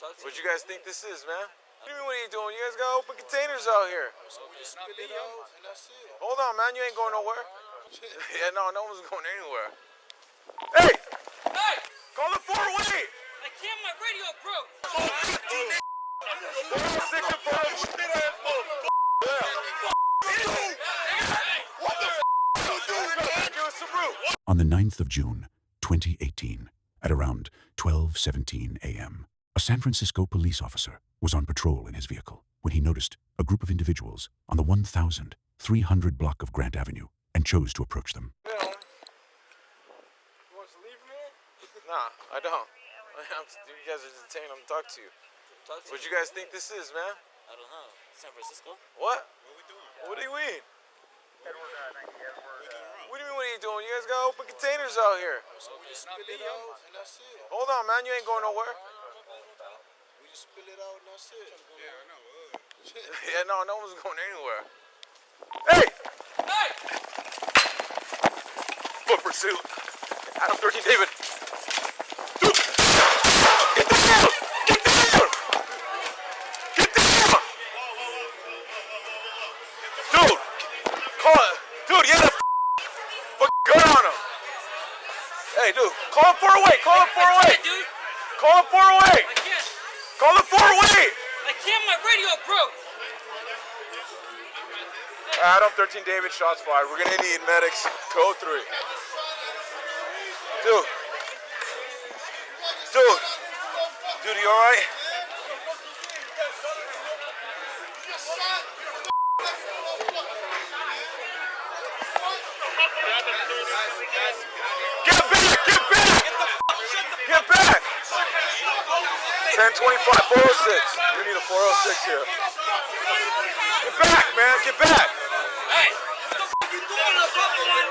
What you guys think this is, man? What are you doing? You guys got open containers out here. Hold on, man. You ain't going nowhere. Yeah, no one's going anywhere. Hey! Hey! Call the 408! I can't, my radio broke. On the 9th of June, 2018, at around 12:17 a.m., a San Francisco police officer was on patrol in his vehicle when he noticed a group of individuals on the 1,300 block of Grant Avenue and chose to approach them. You want to leave me? Nah, I don't. You guys are detained. I'm talking to you. What you guys think this is, man? I don't know. San Francisco? What? What we doing? What do you mean? What do you mean, what are you doing? You guys got open containers out here. Hold on, man. You ain't going nowhere. We just spill it out and that's it. Yeah, I know. Yeah, no one's going anywhere. Hey! Hey! Foot pursuit. Adam 13 David. Dude! Get down! Get down! Get down! Dude! Call it. Dude, you had a gun on him. Hey, dude. Call him 408. Call him 408. Dude, Call him 408. I can't. Call him 408. I can't, my radio broke. Adam 13 David, shots fired. We're gonna need medics. Code 3. Dude. Dude, you alright? Get back! 1025, 406. We need a 406 here. Get back, man, get back! Hey! What the fuck you doing up on my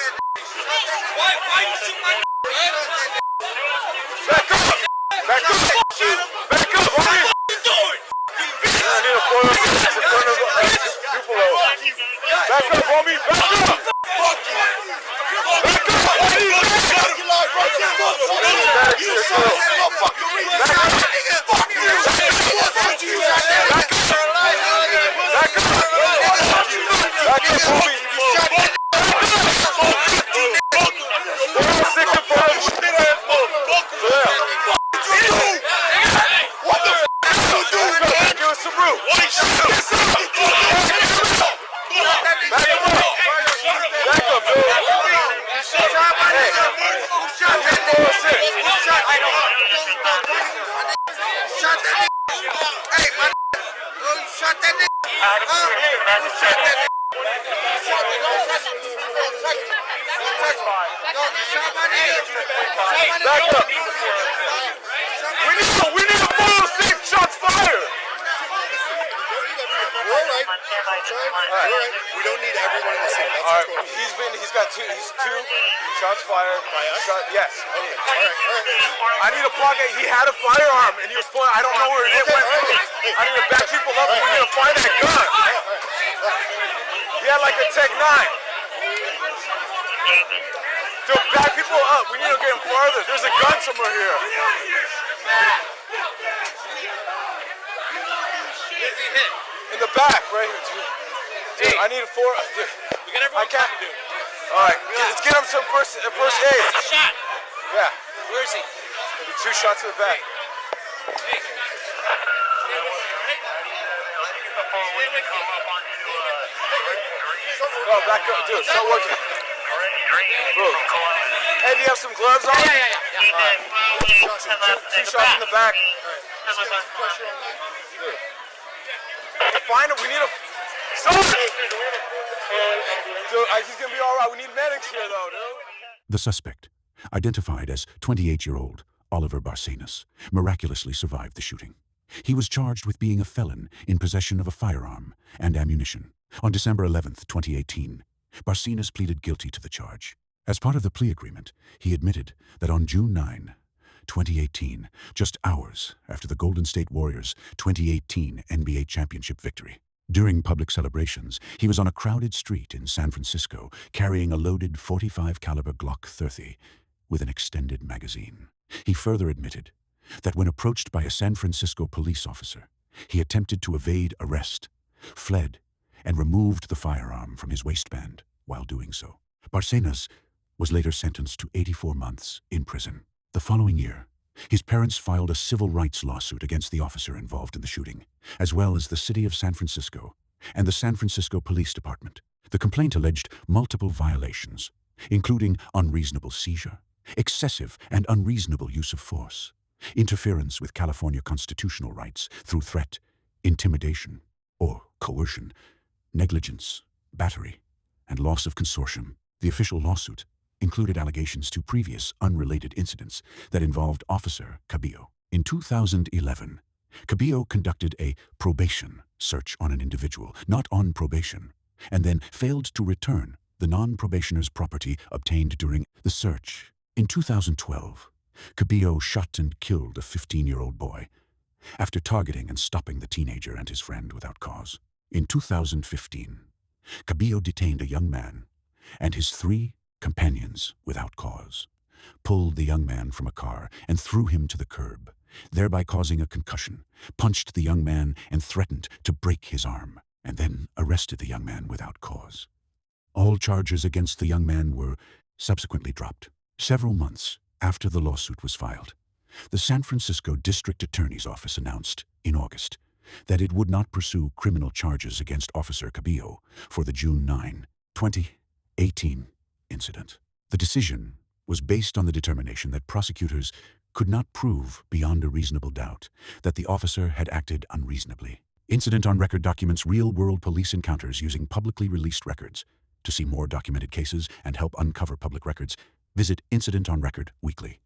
huh? Why you shoot my Back up! Back up! Back up! What are you doing? I need a 406 in front of Tupelo. Back up, homie! Back up! Fuck you! Back up! What are you doing? Back up! We need a 406 shots fired! We're all right. We don't need everyone in the scene. That's Alright, what's he's two shots fired. By us? Yes. Alright. I need a block. He had a firearm and he was pointing. I don't know where it went. I need to back people up. We're gonna find that gun. He had like a Tech 9. Dude, back people up. We need to get him farther. There's a gun somewhere here. In the back, right here. Dude, I need a four. Dude, We got everyone coming, dude. Alright, let's get him some first aid. He's shot. Yeah. Where is he? Maybe 2 shots to the back. Hey. No, back up. Dude, start working. Bro. Hey, do you have some gloves on? Yeah. Two shots in the back. Find him. We need a... Dude, he's gonna be alright. We need medics here, though, dude. The suspect, identified as 28-year-old Oliver Barcenas, miraculously survived the shooting. He was charged with being a felon in possession of a firearm and ammunition. On December 11th, 2018, Barcenas pleaded guilty to the charge. As part of the plea agreement, he admitted that on June 9, 2018, just hours after the Golden State Warriors' 2018 NBA championship victory, during public celebrations, he was on a crowded street in San Francisco carrying a loaded .45 caliber Glock 30 with an extended magazine. He further admitted that when approached by a San Francisco police officer, he attempted to evade arrest, fled, and removed the firearm from his waistband while doing so. Barcenas was later sentenced to 84 months in prison. The following year, his parents filed a civil rights lawsuit against the officer involved in the shooting, as well as the city of San Francisco and the San Francisco Police Department. The complaint alleged multiple violations, including unreasonable seizure, excessive and unreasonable use of force, interference with California constitutional rights through threat, intimidation, or coercion, negligence, battery, and loss of consortium. The official lawsuit included allegations to previous unrelated incidents that involved Officer Cabillo. In 2011, Cabillo conducted a probation search on an individual not on probation, and then failed to return the non-probationer's property obtained during the search. In 2012, Cabillo shot and killed a 15-year-old boy after targeting and stopping the teenager and his friend without cause. In 2015, Cabillo detained a young man and his 3 companions without cause, pulled the young man from a car and threw him to the curb, thereby causing a concussion, punched the young man and threatened to break his arm, and then arrested the young man without cause. All charges against the young man were subsequently dropped. Several months after the lawsuit was filed, the San Francisco District Attorney's Office announced in August that it would not pursue criminal charges against Officer Cabillo for the June 9, 2018 incident. The decision was based on the determination that prosecutors could not prove beyond a reasonable doubt that the officer had acted unreasonably. Incident on Record documents real-world police encounters using publicly released records. To see more documented cases and help uncover public records, visit Incident on Record Weekly.